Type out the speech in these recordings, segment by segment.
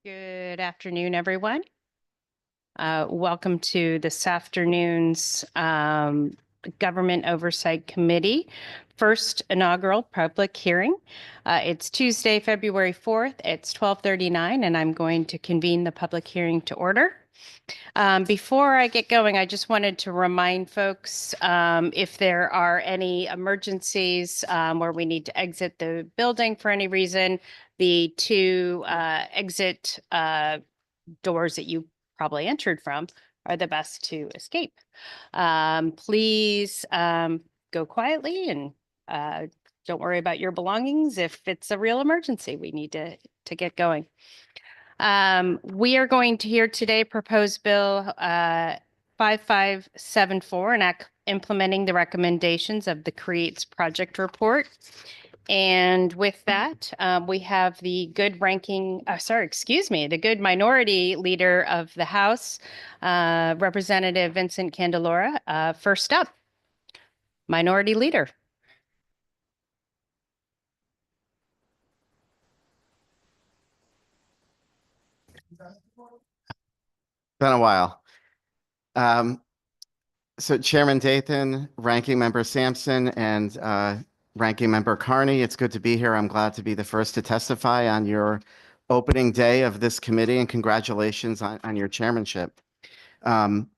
Good afternoon, everyone. Welcome to this afternoon's Government Oversight Committee first inaugural public hearing. It's Tuesday, February 4th. It's 12:39, and I'm going to convene the public hearing to order. Before I get going, I just wanted to remind folks if there are any emergencies where we need to exit the building for any reason, the two exit doors that you probably entered from are the best to escape. Please go quietly and don't worry about your belongings. If it's a real emergency, we need to get going. We are going to hear today proposed bill 5574 and implementing the recommendations of the CREATES project report. And with that, we have the good the good minority leader of the House, Representative Vincent Candelora. First up, minority leader. Been a while. So Chairman Dathan, Ranking Member Sampson, and Ranking Member Carney, it's good to be here. I'm glad to be the first to testify on your opening day of this committee, and congratulations on your chairmanship. I'm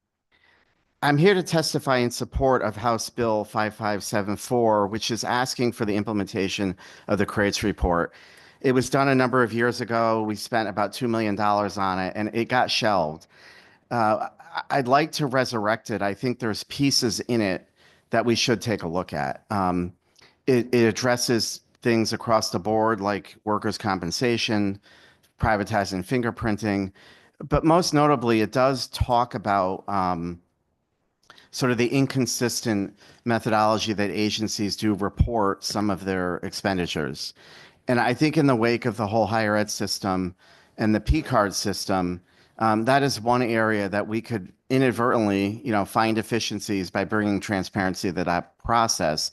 here to testify in support of House Bill 5574, which is asking for the implementation of the CRATES report. It was done a number of years ago. We spent about $2 million on it, and it got shelved. I'd like to resurrect it. I think there's pieces in it that we should take a look at. It addresses things across the board like workers' compensation, privatizing fingerprinting, but most notably, it does talk about sort of the inconsistent methodology that agencies do report some of their expenditures. And I think in the wake of the whole higher ed system and the P card system, that is one area that we could inadvertently, find efficiencies by bringing transparency to that process.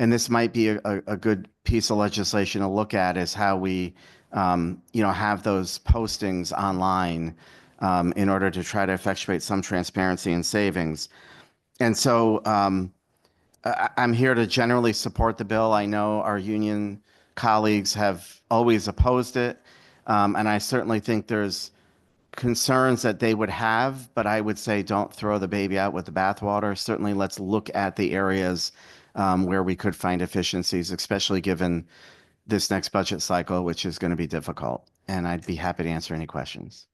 And this might be a good piece of legislation to look at is how we, have those postings online in order to try to effectuate some transparency and savings. And so I'm here to generally support the bill. I know our union colleagues have always opposed it. And I certainly think there's concerns that they would have, but I would say don't throw the baby out with the bathwater. Certainly, let's look at the areas where we could find efficiencies, especially given this next budget cycle, which is going to be difficult. And I'd be happy to answer any questions.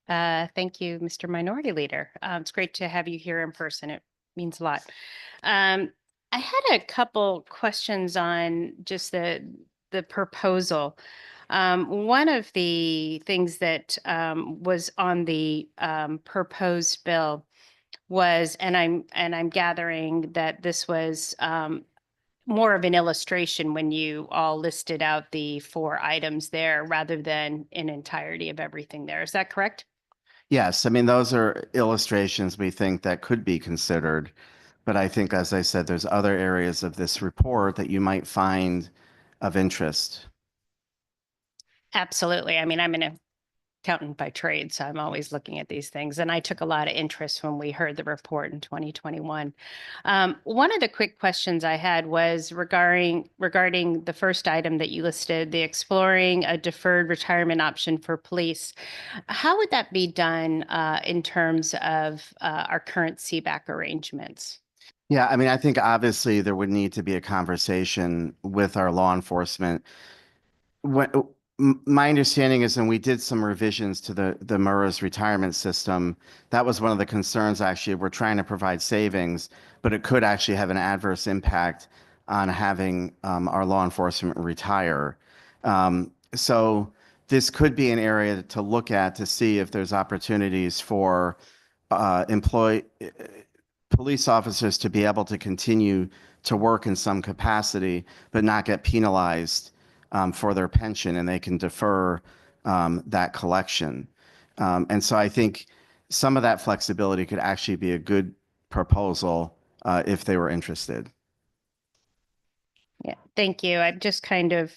Thank you, Mr. Minority Leader. It's great to have you here in person. It means a lot. I had a couple questions on just the proposal. One of the things that was on the proposed bill was, and I'm gathering that this was more of an illustration when you all listed out the 4 items there rather than an entirety of everything there. Is that correct? Yes, I mean, those are illustrations we think that could be considered. But I think, as I said, there's other areas of this report that you might find of interest. Absolutely. I mean, I'm an accountant by trade, so I'm always looking at these things. And I took a lot of interest when we heard the report in 2021. One of the quick questions I had was regarding the first item that you listed, the exploring a deferred retirement option for police. How would that be done in terms of our current CBAC arrangements? Yeah, I mean, I think obviously there would need to be a conversation with our law enforcement. My understanding is, and we did some revisions to the MERS retirement system, that was one of the concerns, actually. We're trying to provide savings, but it could actually have an adverse impact on having our law enforcement retire. So this could be an area to look at to see if there's opportunities for police officers to be able to continue to work in some capacity, but not get penalized for their pension, and they can defer that collection. And so I think some of that flexibility could actually be a good proposal if they were interested. Yeah, thank you. I just kind of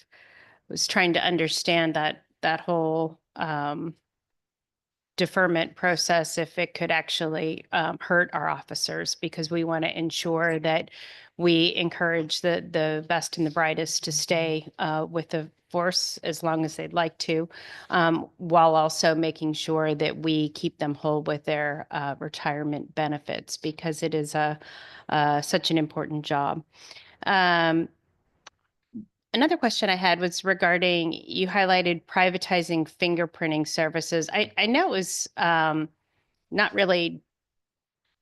was trying to understand that that whole deferment process if it could actually hurt our officers, because we want to ensure that we encourage the best and the brightest to stay with the force as long as they'd like to, while also making sure that we keep them whole with their retirement benefits, because it is such an important job. Um, Another question I had was regarding, you highlighted privatizing fingerprinting services. I know it was not really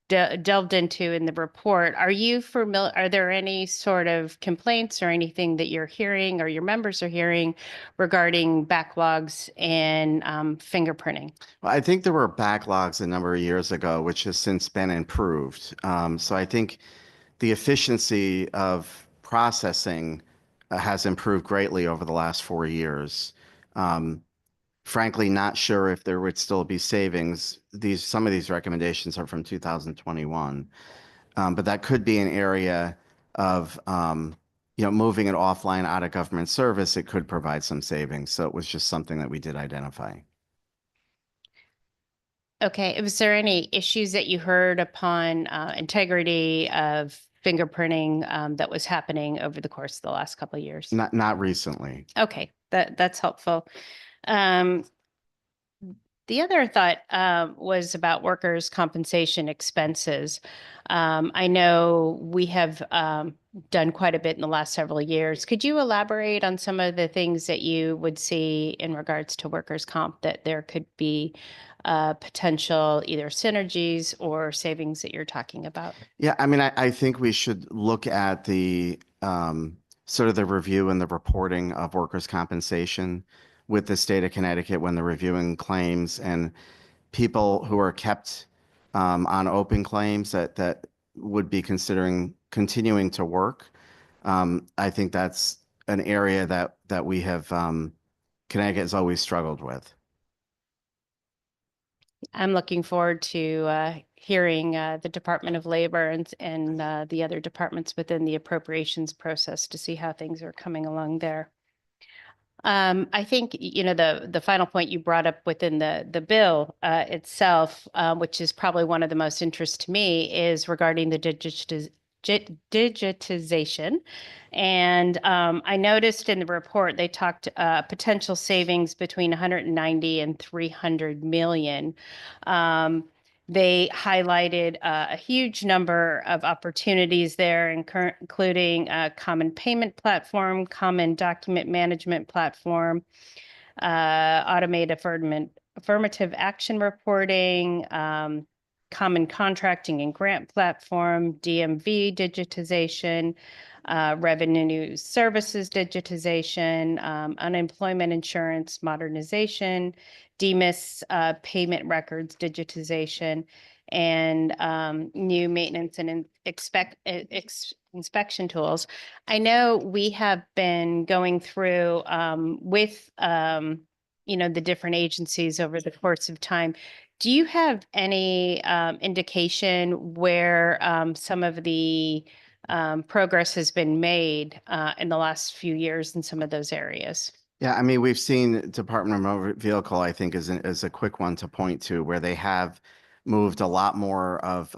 delved into in the report. Are you familiar? Are there any sort of complaints or anything that you're hearing or your members are hearing regarding backlogs and fingerprinting? Well, I think there were backlogs a number of years ago, which has since been improved. So I think the efficiency of processing has improved greatly over the last 4 years. Um, Frankly, not sure if there would still be savings. Some of these recommendations are from 2021, but that could be an area of moving it offline out of government service. It could provide some savings. So it was just something that we did identify. Okay. Was there any issues that you heard upon integrity of fingerprinting that was happening over the course of the last couple of years? Not recently. Okay, that's helpful. Um, the other thought was about workers' compensation expenses. I know we have done quite a bit in the last several years. Could you elaborate on some of the things that you would see in regards to workers' comp that there could be potential either synergies or savings that you're talking about? Yeah, I mean, I think we should look at the sort of the review and the reporting of workers' compensation with the state of Connecticut when they're reviewing claims and people who are kept on open claims that would be considering continuing to work. I think that's an area that we have Connecticut has always struggled with. I'm looking forward to hearing the Department of Labor and the other departments within the appropriations process to see how things are coming along there. I think, the final point you brought up within the bill itself, which is probably one of the most interest to me, is regarding the digitization. And I noticed in the report they talked potential savings between 190 and 300 million. They highlighted a huge number of opportunities there, including a common payment platform, common document management platform, automated affirmative action reporting, common contracting and grant platform, DMV digitization, revenue services digitization, unemployment insurance modernization, DMIS payment records digitization, and new maintenance and inspection tools. I know we have been going through with the different agencies over the course of time. Do you have any indication where some of the progress has been made in the last few years in some of those areas? Yeah, I mean, we've seen Department of Motor Vehicle, I think, is a quick one to point to where they have moved a lot more of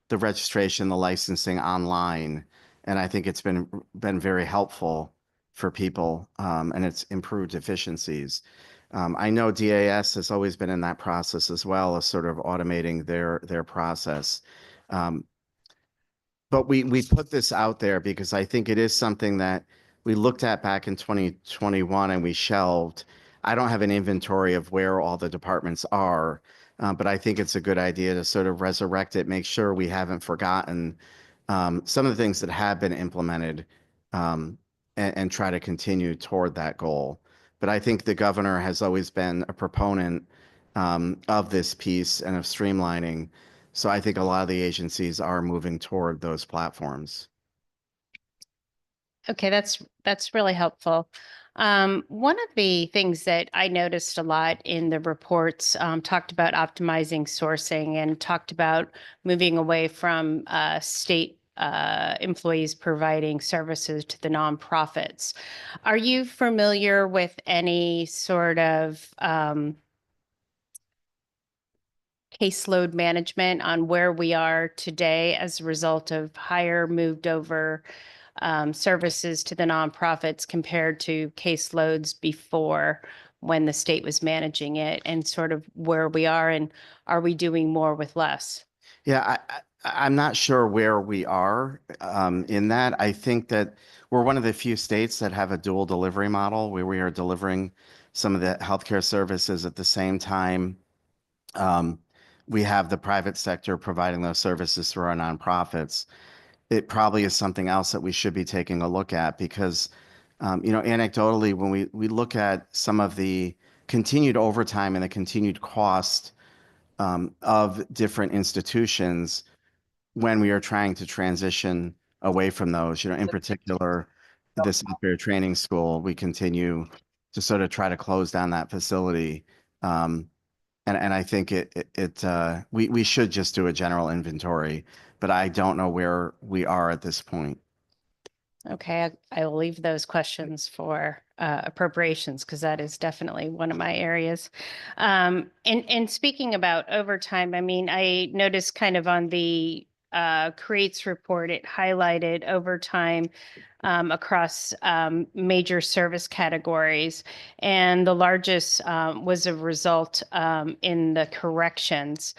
the registration, the licensing online, and I think it's been very helpful for people, and it's improved efficiencies. I know DAS has always been in that process as well as sort of automating their process. Um, but we put this out there because I think it is something that we looked at back in 2021 and we shelved. I don't have an inventory of where all the departments are, but I think it's a good idea to sort of resurrect it, make sure we haven't forgotten some of the things that have been implemented, and try to continue toward that goal. But I think the governor has always been a proponent of this piece and of streamlining. So I think a lot of the agencies are moving toward those platforms. Okay, that's really helpful. One of the things that I noticed a lot in the reports talked about optimizing sourcing and talked about moving away from state employees providing services to the nonprofits. Are you familiar with any sort of caseload management on where we are today as a result of higher moved over services to the nonprofits compared to caseloads before when the state was managing it, and sort of where we are, and are we doing more with less? Yeah, I'm not sure where we are in that. I think that we're one of the few states that have a dual delivery model where we are delivering some of the healthcare services at the same time. Um, we have the private sector providing those services through our nonprofits. It probably is something else that we should be taking a look at because, anecdotally, when we look at some of the continued overtime and the continued cost of different institutions when we are trying to transition away from those, in particular, the software training school, we continue to sort of try to close down that facility. Um, and I think we should just do a general inventory, but I don't know where we are at this point. Okay, I will leave those questions for appropriations because that is definitely one of my areas. And speaking about overtime, I mean, I noticed kind of on the creates report, it highlighted overtime across major service categories, and the largest was a result in the corrections.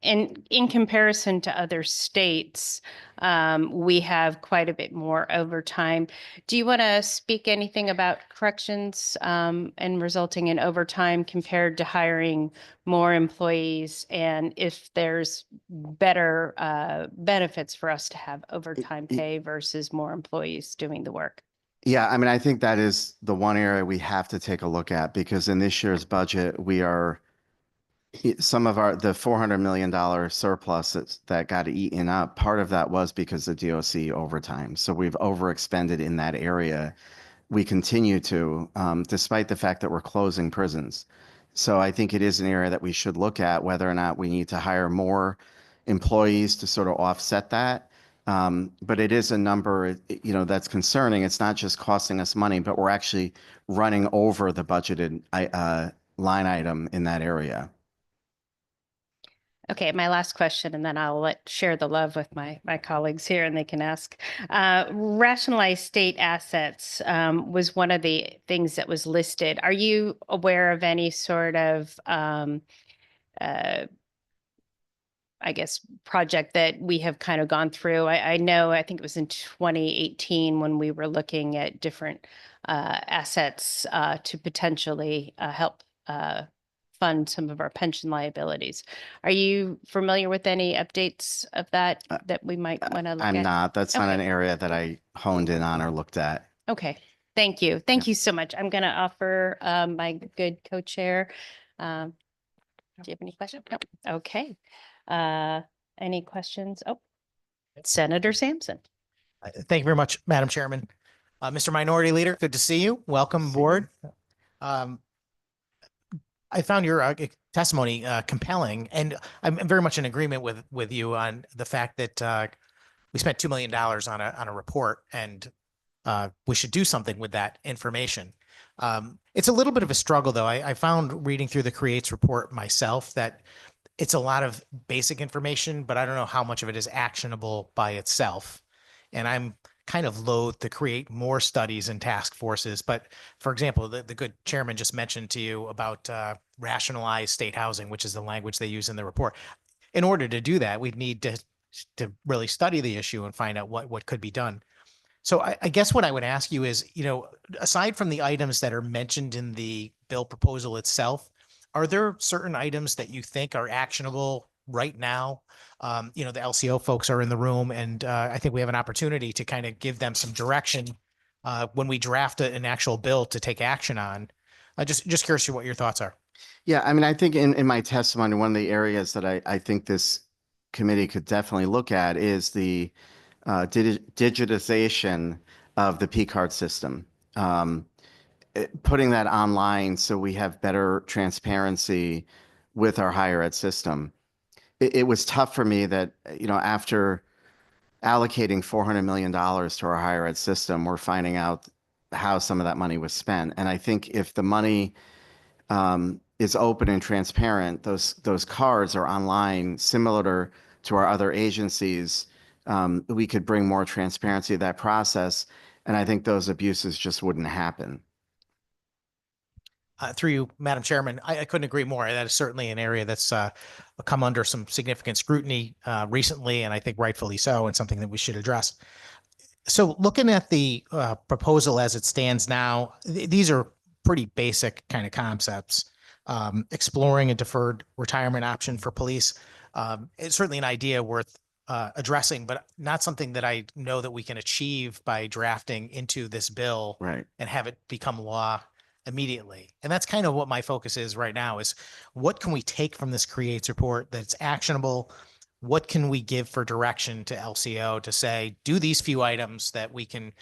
In comparison to other states, we have quite a bit more overtime. Do you want to speak anything about corrections and resulting in overtime compared to hiring more employees, and if there's better benefits for us to have overtime Y- pay versus more employees doing the work? Yeah, I mean, I think that is the one area we have to take a look at because in this year's budget, we are some of the $400 million surplus that got eaten up. Part of that was because of DOC overtime. So we've overexpended in that area. We continue to, despite the fact that we're closing prisons. So I think it is an area that we should look at whether or not we need to hire more employees to sort of offset that. But it is a number, that's concerning. It's not just costing us money, but we're actually running over the budgeted line item in that area. Okay, my last question, and then I'll share the love with my colleagues here, and they can ask. Rationalized state assets was one of the things that was listed. Are you aware of any sort of uh, I guess, project that we have kind of gone through? I know, I think it was in 2018 when we were looking at different assets to potentially help fund some of our pension liabilities. Are you familiar with any updates of that Uh, that we might want to look I'm at? not. That's not an Okay, area that I honed in on or looked at. okay. Thank you. Yeah. Thank you so much. I'm going to offer my good co-chair. Um, do you have any questions? Nope. Okay. Uh, any questions? Oh, Senator Sampson. Thank you very much, Madam Chairman. Mr. Minority Leader, good to see you. Welcome aboard. Um, I found your testimony compelling, and I'm very much in agreement with you on the fact that we spent $2 million on a report, and we should do something with that information. It's a little bit of a struggle, though. I found reading through the Creates report myself that it's a lot of basic information, but I don't know how much of it is actionable by itself. And I'm kind of loath to create more studies and task forces. But for example, the good chairman just mentioned to you about rationalized state housing, which is the language they use in the report. In order to do that, we'd need to really study the issue and find out what could be done. So I guess what I would ask you is, aside from the items that are mentioned in the bill proposal itself, are there certain items that you think are actionable right now? The LCO folks are in the room, and I think we have an opportunity to kind of give them some direction when we draft an actual bill to take action on. Just curious what your thoughts are. Yeah, I mean, I think in my testimony, one of the areas that I think this committee could definitely look at is the digitization of the P card system. Putting that online so we have better transparency with our higher ed system. It was tough for me that, after allocating $400 million to our higher ed system, we're finding out how some of that money was spent. And I think if the money is open and transparent, those cards are online, similar to our other agencies, we could bring more transparency to that process. And I think those abuses just wouldn't happen. Through you, Madam Chairman, I couldn't agree more. That is certainly an area that's come under some significant scrutiny recently, and I think rightfully so, and something that we should address. So looking at the proposal as it stands now, these are pretty basic kind of concepts. Exploring a deferred retirement option for police. It's certainly an idea worth addressing, but not something that I know that we can achieve by drafting into this bill Right. and have it become law immediately. And that's kind of what my focus is right now is what can we take from this creates report that's actionable? What can we give for direction to LCO to say, do these few items that we can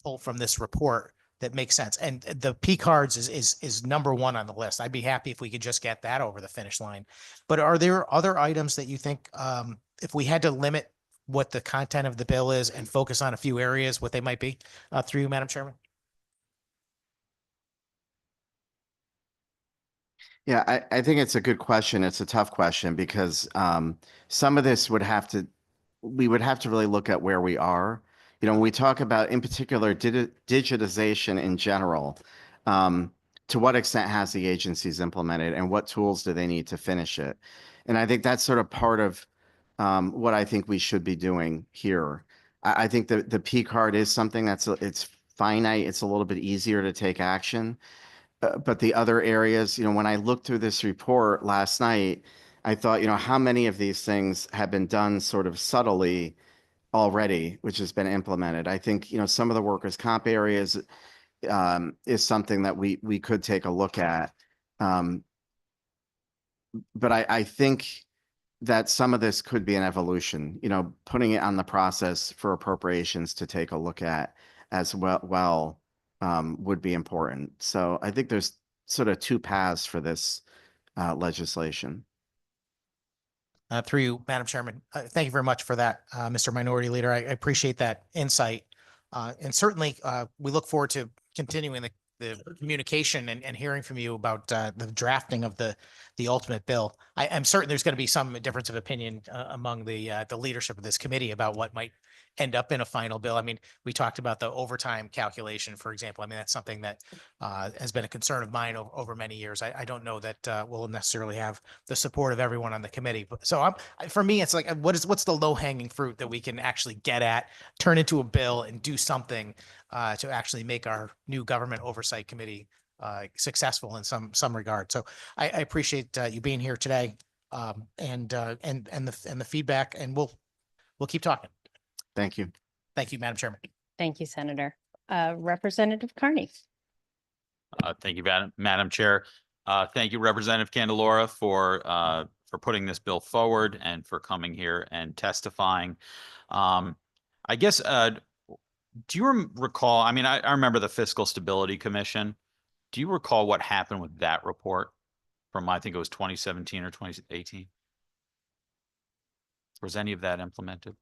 pull from this report that makes sense? And the P cards is number one on the list. I'd be happy if we could just get that over the finish line. But are there other items that you think if we had to limit what the content of the bill is and focus on a few areas, what they might be through you, Madam Chairman? Yeah, I think it's a good question. It's a tough question because some of this we would have to really look at where we are. You know, when we talk about, in particular, digitization in general, to what extent has the agencies implemented and what tools do they need to finish it? And I think that's sort of part of what I think we should be doing here. I think the P card is something it's finite. It's a little bit easier to take action. But the other areas, you know, when I looked through this report last night, I thought, you know, how many of these things have been done sort of subtly already, which has been implemented. I think, you know, some of the workers' comp areas is something that we could take a look at. But I think that some of this could be an evolution, you know, putting it on the process for appropriations to take a look at as well would be important. So I think there's sort of two paths for this legislation. Through you, Madam Chairman. Thank you very much for that, Mr. Minority Leader. I appreciate that insight. And certainly we look forward to continuing the communication and hearing from you about the drafting of the ultimate bill. I'm certain there's going to be some difference of opinion among the leadership of this committee about what might end up in a final bill. I mean, we talked about the overtime calculation, for example. I mean, that's something that has been a concern of mine over many years. I don't know that we'll necessarily have the support of everyone on the committee. So for me, it's like, what's the low hanging fruit that we can actually get at, turn into a bill and do something to actually make our new government oversight committee successful in some regard. So I appreciate you being here today and the feedback, and we'll keep talking. Thank you. Thank you, Madam Chairman. Thank you, Senator. Representative Carney. Thank you, Madam Chair. Thank you, Representative Candelora, for putting this bill forward and for coming here and testifying. I guess, do you recall, I mean, I remember the Fiscal Stability Commission. Do you recall what happened with that report from, I think it was 2017 or 2018? Was any of that implemented?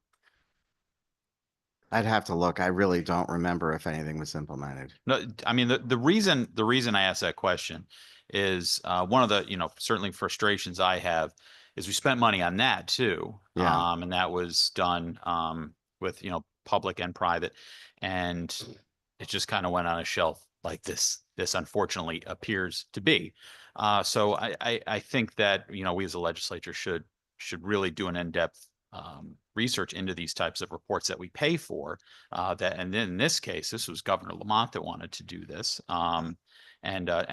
I'd have to look. I really don't remember if anything was implemented. No, I mean, the reason I asked that question is one of the, you know, certainly frustrations I have is we spent money on that too. Yeah. And that was done with, you know, public and private, and it just kind of went on a shelf like this unfortunately appears to be. So I think that, you know, we as a legislature should really do an in-depth research into these types of reports that we pay for. And then in this case, this was Governor Lamont that wanted to do this and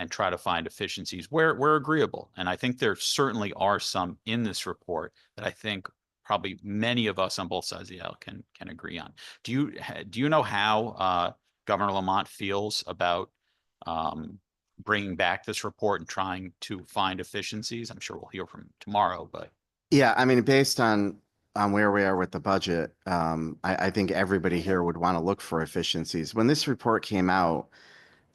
try to find efficiencies where agreeable. And I think there certainly are some in this report that I think probably many of us on both sides of the aisle can agree on. Do you know how Governor Lamont feels about bringing back this report and trying to find efficiencies? I'm sure we'll hear from him tomorrow, but. Yeah, I mean, based on where we are with the budget, I think everybody here would want to look for efficiencies. When this report came out,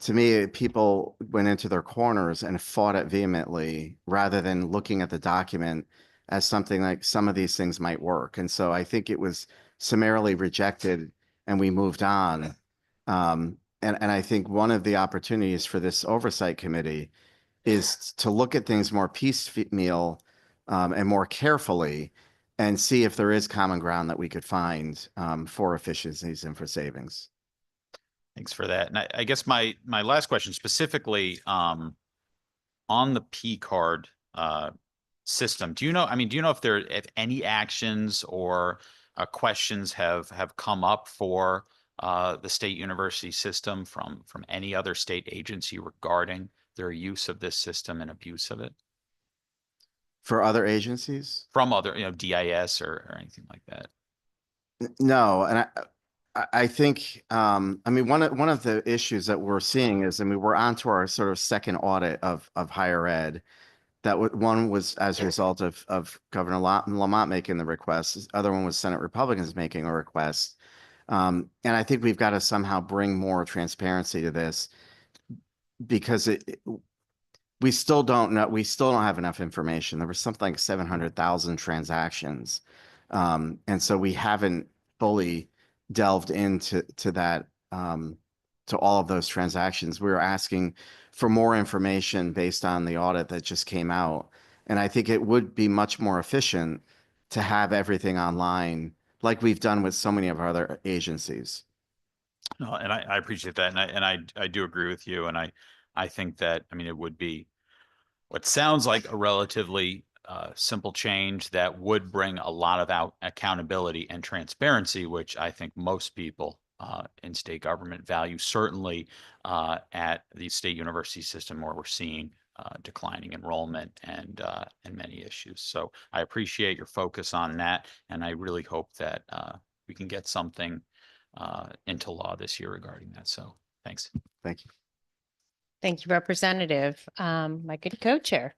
to me, people went into their corners and fought it vehemently rather than looking at the document as something like some of these things might work. And so I think it was summarily rejected and we moved on. And I think one of the opportunities for this oversight committee is to look at things more piecemeal and more carefully and see if there is common ground that we could find for efficiencies and for savings. Thanks for that. And I guess my last question specifically on the P card system, do you know if any actions or questions have come up for the state university system from any other state agency regarding their use of this system and abuse of it For other agencies? from other, DIS or anything like that? No, and I think I mean one of the issues that we're seeing is, I mean, we're onto our sort of second audit of higher ed. One was as a result of Governor Lamont making the request. The other one was Senate Republicans making a request. And I think we've got to somehow bring more transparency to this because we still don't know. We still don't have enough information. There was something like 700,000 transactions. And so we haven't fully delved into that, to all of those transactions. We were asking for more information based on the audit that just came out. And I think it would be much more efficient to have everything online like we've done with so many of our other agencies. No, and I appreciate that. And I do agree with you. And I think that, I mean, it would be what sounds like a relatively simple change that would bring a lot of accountability and transparency, which I think most people in state government value, certainly at the state university system where we're seeing declining enrollment and many issues. So I appreciate your focus on that, and I really hope that we can get something into law this year regarding that. So thanks. Thank you. Thank you, Representative. My good co-chair.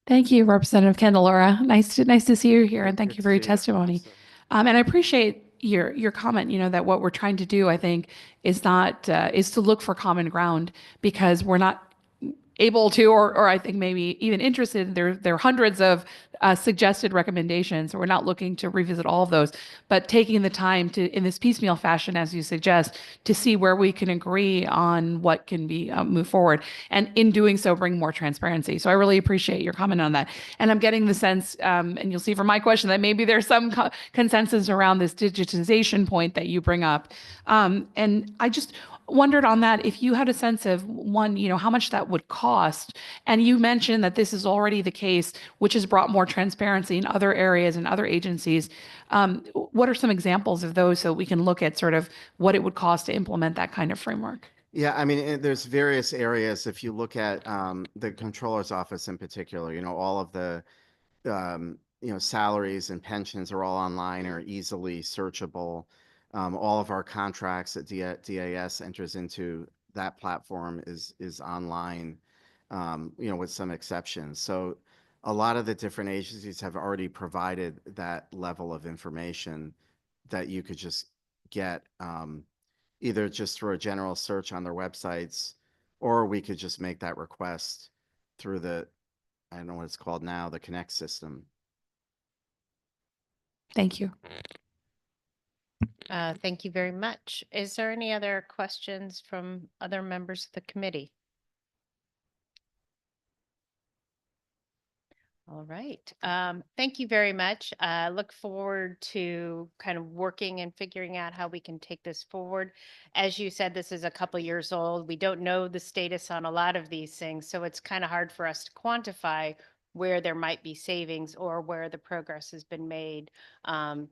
Thank you, Representative Candelora. Nice to see you here, and thank you for your testimony. And I appreciate your comment. You know, that what we're trying to do, I think, is to look for common ground, because we're not able to, or I think maybe even interested. There are hundreds of suggested recommendations. So we're not looking to revisit all of those, but taking the time to, in this piecemeal fashion, as you suggest, to see where we can agree on what can be moved forward. And in doing so, bring more transparency. So I really appreciate your comment on that. And I'm getting the sense, and you'll see from my question, that maybe there's some consensus around this digitization point that you bring up. And I just wondered on that, if you had a sense of, one, how much that would cost. And you mentioned that this is already the case, which has brought more transparency in other areas and other agencies. What are some examples of those, so we can look at sort of what it would cost to implement that kind of framework? Yeah, I mean, there's various areas. If you look at the controller's office in particular, all of the salaries and pensions are all online or easily searchable. All of our contracts that DAS enters into that platform is online, with some exceptions. So a lot of the different agencies have already provided that level of information that you could just get either just through a general search on their websites, or we could just make that request through I don't know what it's called now, the Connect system. Thank you. Thank you very much. Is there any other questions from other members of the committee? All right. Thank you very much. Look forward to kind of working and figuring out how we can take this forward. As you said, this is a couple years old. We don't know the status on a lot of these things, so it's kind of hard for us to quantify where there might be savings or where the progress has been made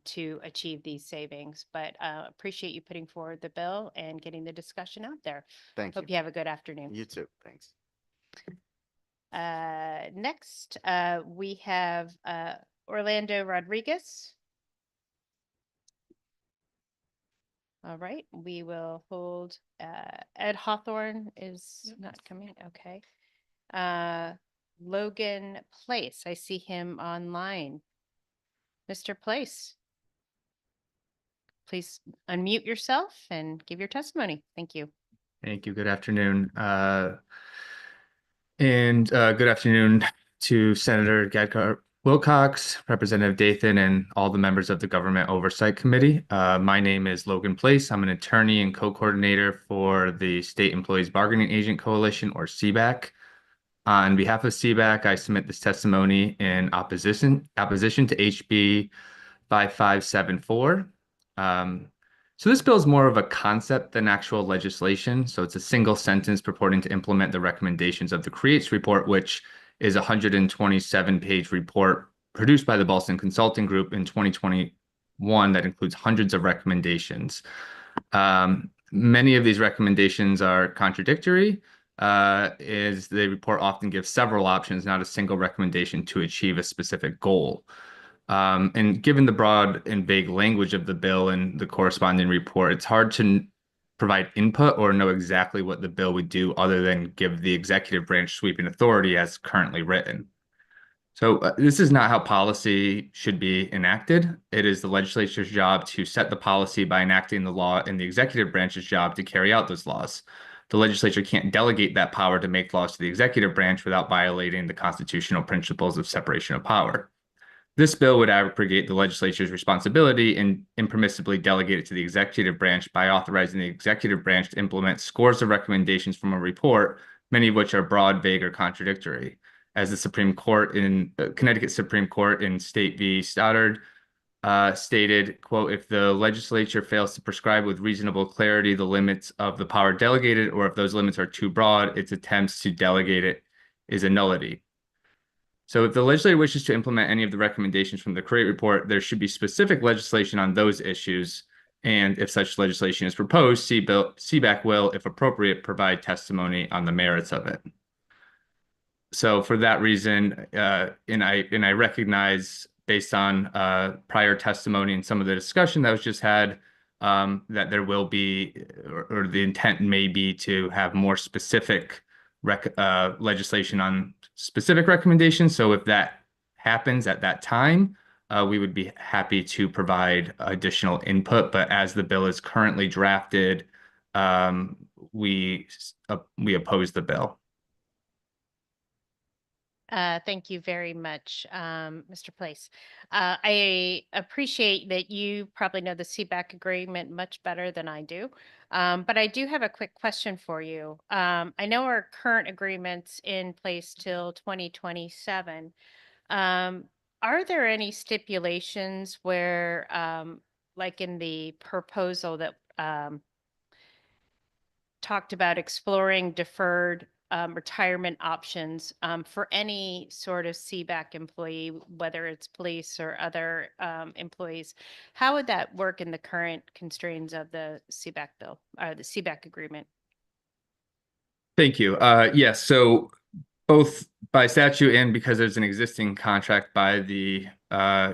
to achieve these savings. But appreciate you putting forward the bill and getting the discussion out there. Thank you. Hope you have a good afternoon. You too. Thanks. Next, we have Orlando Rodriguez. All right, we will hold. Ed Hawthorne is not coming. Okay. Logan Place, I see him online. Mr. Place, please unmute yourself and give your testimony. Thank you. Thank you. Good afternoon. And good afternoon to Senator Wilcox, Representative Dathan, and all the members of the Government Oversight Committee. My name is Logan Place. I'm an attorney and co-coordinator for the State Employees Bargaining Agent Coalition, or CBAC. On behalf of CBAC, I submit this testimony in opposition to HB 5574. So this bill is more of a concept than actual legislation. So it's a single sentence purporting to implement the recommendations of the CREATES report, which is a 127-page report produced by the Boston Consulting Group in 2021 that includes hundreds of recommendations. Many of these recommendations are contradictory, as the report often gives several options, not a single recommendation to achieve a specific goal. And given the broad and vague language of the bill and the corresponding report, it's hard to provide input or know exactly what the bill would do other than give the executive branch sweeping authority as currently written. So this is not how policy should be enacted. It is the legislature's job to set the policy by enacting the law, and the executive branch's job to carry out those laws. The legislature can't delegate that power to make laws to the executive branch without violating the constitutional principles of separation of power. This bill would abrogate the legislature's responsibility and impermissibly delegate it to the executive branch by authorizing the executive branch to implement scores of recommendations from a report, many of which are broad, vague, or contradictory. As the Supreme Court in Connecticut Supreme Court in State v. Stoddard stated, quote, if the legislature fails to prescribe with reasonable clarity the limits of the power delegated, or if those limits are too broad, its attempts to delegate it is a nullity. So if the legislature wishes to implement any of the recommendations from the CREATE report, there should be specific legislation on those issues. And if such legislation is proposed, CBAC will, if appropriate, provide testimony on the merits of it. So for that reason, and I recognize, based on prior testimony and some of the discussion that was just had, that there will be, or the intent may be, to have more specific legislation on specific recommendations. So if that happens at that time, we would be happy to provide additional input. But as the bill is currently drafted, we oppose the bill. Thank you very much, Mr. Place. I appreciate that you probably know the CBAC agreement much better than I do, but I do have a quick question for you. I know our current agreement's in place till 2027. Are there any stipulations where, like in the proposal that talked about exploring deferred retirement options for any sort of CBAC employee, whether it's police or other employees? How would that work in the current constraints of the CBAC bill or the CBAC agreement? Thank you. Yes, so both by statute and because there's an existing contract by the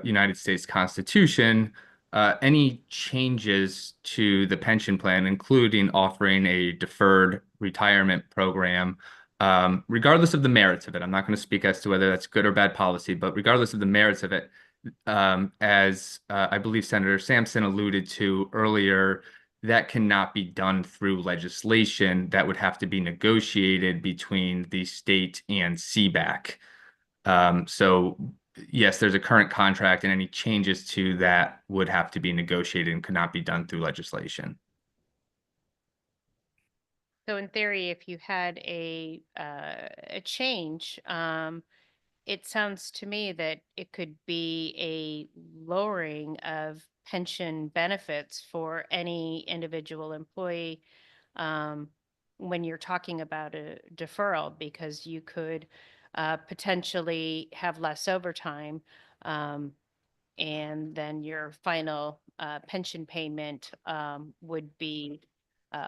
United States Constitution, any changes to the pension plan, including offering a deferred retirement program, regardless of the merits of it, I'm not going to speak as to whether that's good or bad policy, but regardless of the merits of it, as I believe Senator Sampson alluded to earlier, that cannot be done through legislation. That would have to be negotiated between the state and CBAC. So yes, there's a current contract, and any changes to that would have to be negotiated and could not be done through legislation. So in theory, if you had a change, it sounds to me that it could be a lowering of pension benefits for any individual employee when you're talking about a deferral, because you could potentially have less overtime, and then your final pension payment would be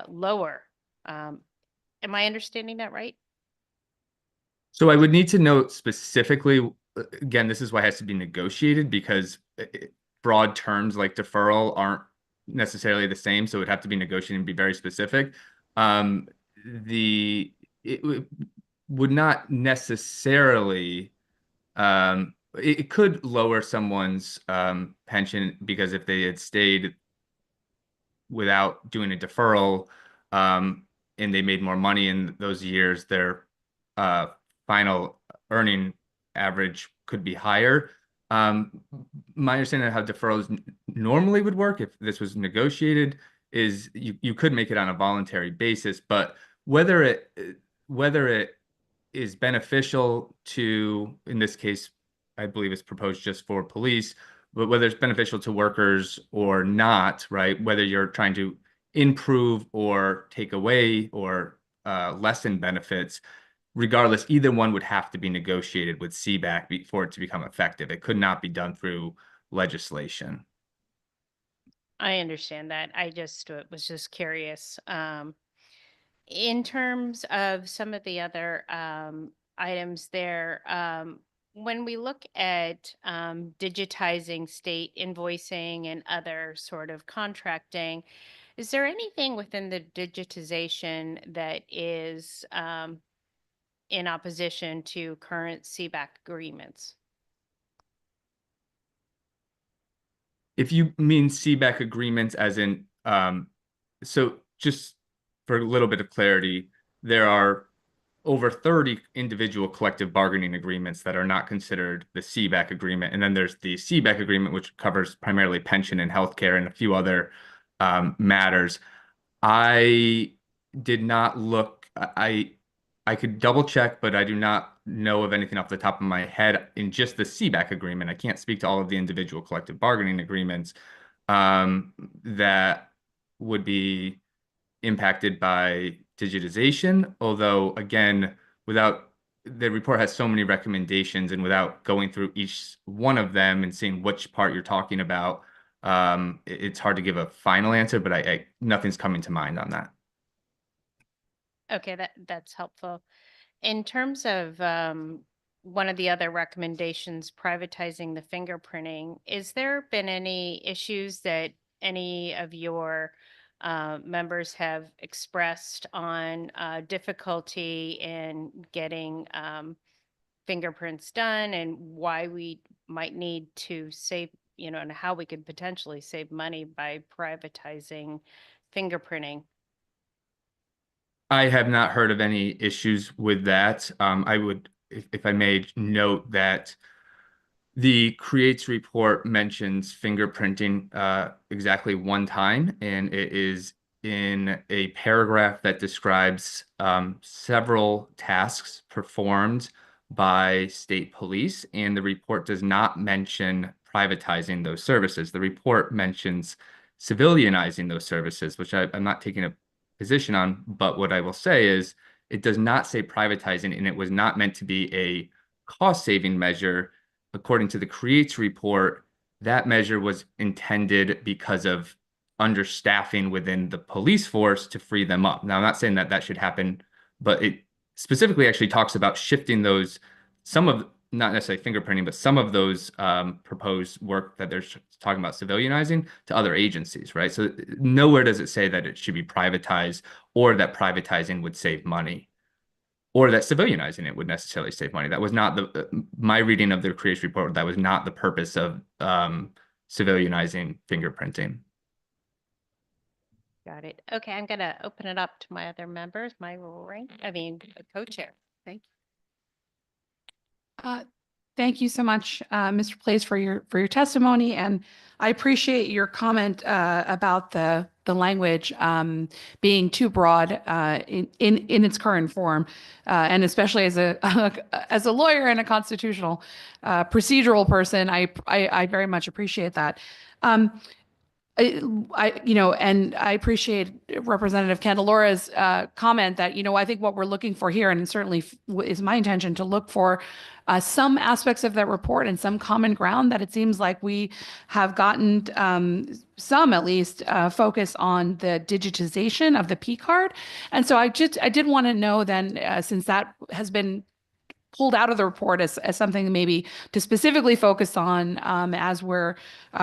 lower. Am I understanding that right? So I would need to note specifically, again, this is why it has to be negotiated, because broad terms like deferral aren't necessarily the same. So it would have to be negotiated and be very specific. It would not necessarily, it could lower someone's pension, because if they had stayed without doing a deferral, and they made more money in those years, their final earning average could be higher. My understanding of how deferrals normally would work if this was negotiated is you could make it on a voluntary basis, but whether it is beneficial to, in this case, I believe it's proposed just for police, but whether it's beneficial to workers or not, right? Whether you're trying to improve or take away or lessen benefits, regardless, either one would have to be negotiated with CBAC for it to become effective. It could not be done through legislation. I understand that. I just was just curious. In terms of some of the other items there, when we look at digitizing state invoicing and other sort of contracting, is there anything within the digitization that is in opposition to current CBAC agreements? If you mean CBAC agreements as in, so just for a little bit of clarity, there are over 30 individual collective bargaining agreements that are not considered the CBAC agreement. And then there's the CBAC agreement, which covers primarily pension and healthcare and a few other matters. I did not look, I could double check, but I do not know of anything off the top of my head in just the CBAC agreement. I can't speak to all of the individual collective bargaining agreements that would be impacted by digitization. Although, again, the report has so many recommendations, and without going through each one of them and seeing which part you're talking about, it's hard to give a final answer, but nothing's coming to mind on that. Okay, that's helpful. In terms of one of the other recommendations, privatizing the fingerprinting, is there been any issues that any of your members have expressed on difficulty in getting fingerprints done, and why we might need to save, and how we could potentially save money by privatizing fingerprinting? I have not heard of any issues with that. I would, if I may note that the Creates report mentions fingerprinting exactly one time, and it is in a paragraph that describes several tasks performed by state police, and the report does not mention privatizing those services. The report mentions civilianizing those services, which I'm not taking a position on, but what I will say is it does not say privatizing, and it was not meant to be a cost-saving measure. According to the Creates report, that measure was intended because of understaffing within the police force to free them up. Now, I'm not saying that that should happen, but it specifically actually talks about shifting not necessarily fingerprinting, but some of those proposed work that they're talking about civilianizing to other agencies, right? So nowhere does it say that it should be privatized or that privatizing would save money or that civilianizing it would necessarily save money. That was not my reading of the Creates report. That was not the purpose of civilianizing fingerprinting. Got it. Okay, I'm going to open it up to my other members, my co-chair. Thank you. Thank you so much, Mr. Place, for your testimony, and I appreciate your comment about the language being too broad in its current form, and especially as a lawyer and a constitutional procedural person, I very much appreciate that. And I appreciate Representative Candelaro's comment that, I think what we're looking for here, and certainly is my intention to look for some aspects of that report and some common ground that it seems like we have gotten some, at least, focus on the digitization of the P card. And so I did want to know then, since that has been pulled out of the report as something maybe to specifically focus on as we're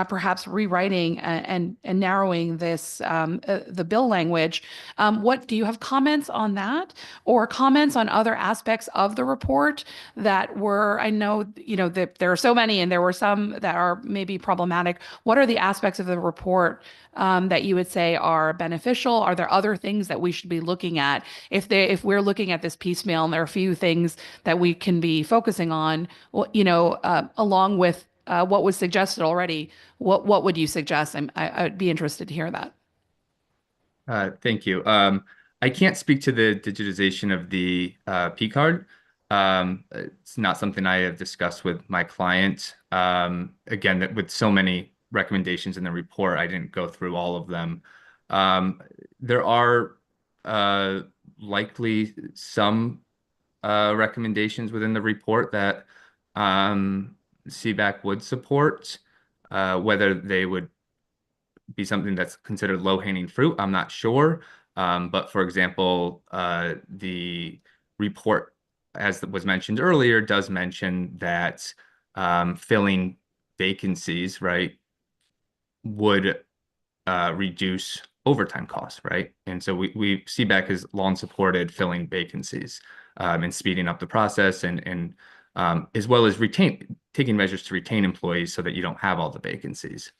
perhaps rewriting and narrowing this the bill language. What do you have comments on that, or comments on other aspects of the report that were, I know, that there are so many and there were some that are maybe problematic. What are the aspects of the report that you would say are beneficial? Are there other things that we should be looking at? If we're looking at this piecemeal and there are a few things that we can be focusing on, well, along with what was suggested already, what would you suggest? I'd be interested to hear that. Thank you. I can't speak to the digitization of the P card. It's not something I have discussed with my client. Again, with so many recommendations in the report, I didn't go through all of them. There are likely some recommendations within the report that CBAC would support. Whether they would be something that's considered low-hanging fruit, I'm not sure. But for example, the report, as was mentioned earlier, does mention that filling vacancies, right, would reduce overtime costs, right? And so we CBAC has long supported filling vacancies and speeding up the process and as well as taking measures to retain employees so that you don't have all the vacancies.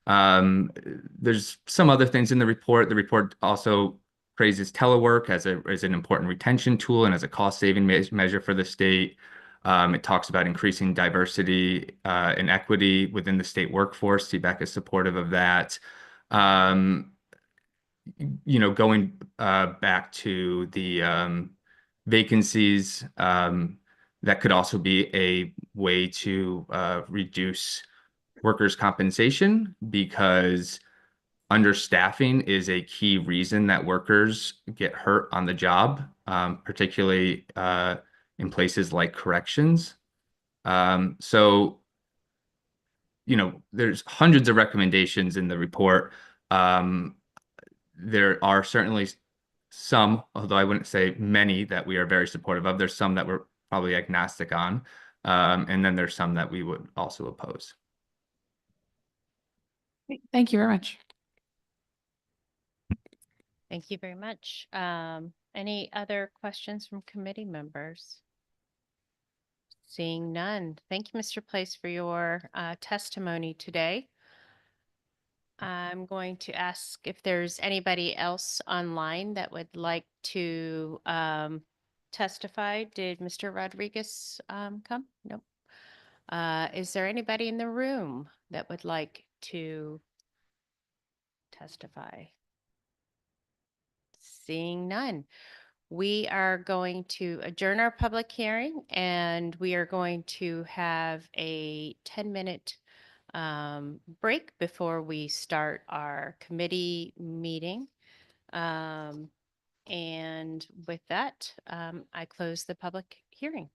There's some other things in the report. The report also praises telework as an important retention tool and as a cost-saving measure for the state. It talks about increasing diversity and equity within the state workforce. CBAC is supportive of that. Going back to the vacancies, that could also be a way to reduce workers' compensation because understaffing is a key reason that workers get hurt on the job, particularly in places like corrections. So, there's hundreds of recommendations in the report. There are certainly some, although I wouldn't say many, that we are very supportive of. There's some that we're probably agnostic on, and then there's some that we would also oppose. Thank you very much. Thank you very much. Any other questions from committee members? Seeing none. Thank you, Mr. Place, for your testimony today. I'm going to ask if there's anybody else online that would like to testify. Did Mr. Rodriguez come? Nope. Is there anybody in the room that would like to testify? Seeing none. We are going to adjourn our public hearing and we are going to have a 10-minute break before we start our committee meeting. And with that, I close the public hearing.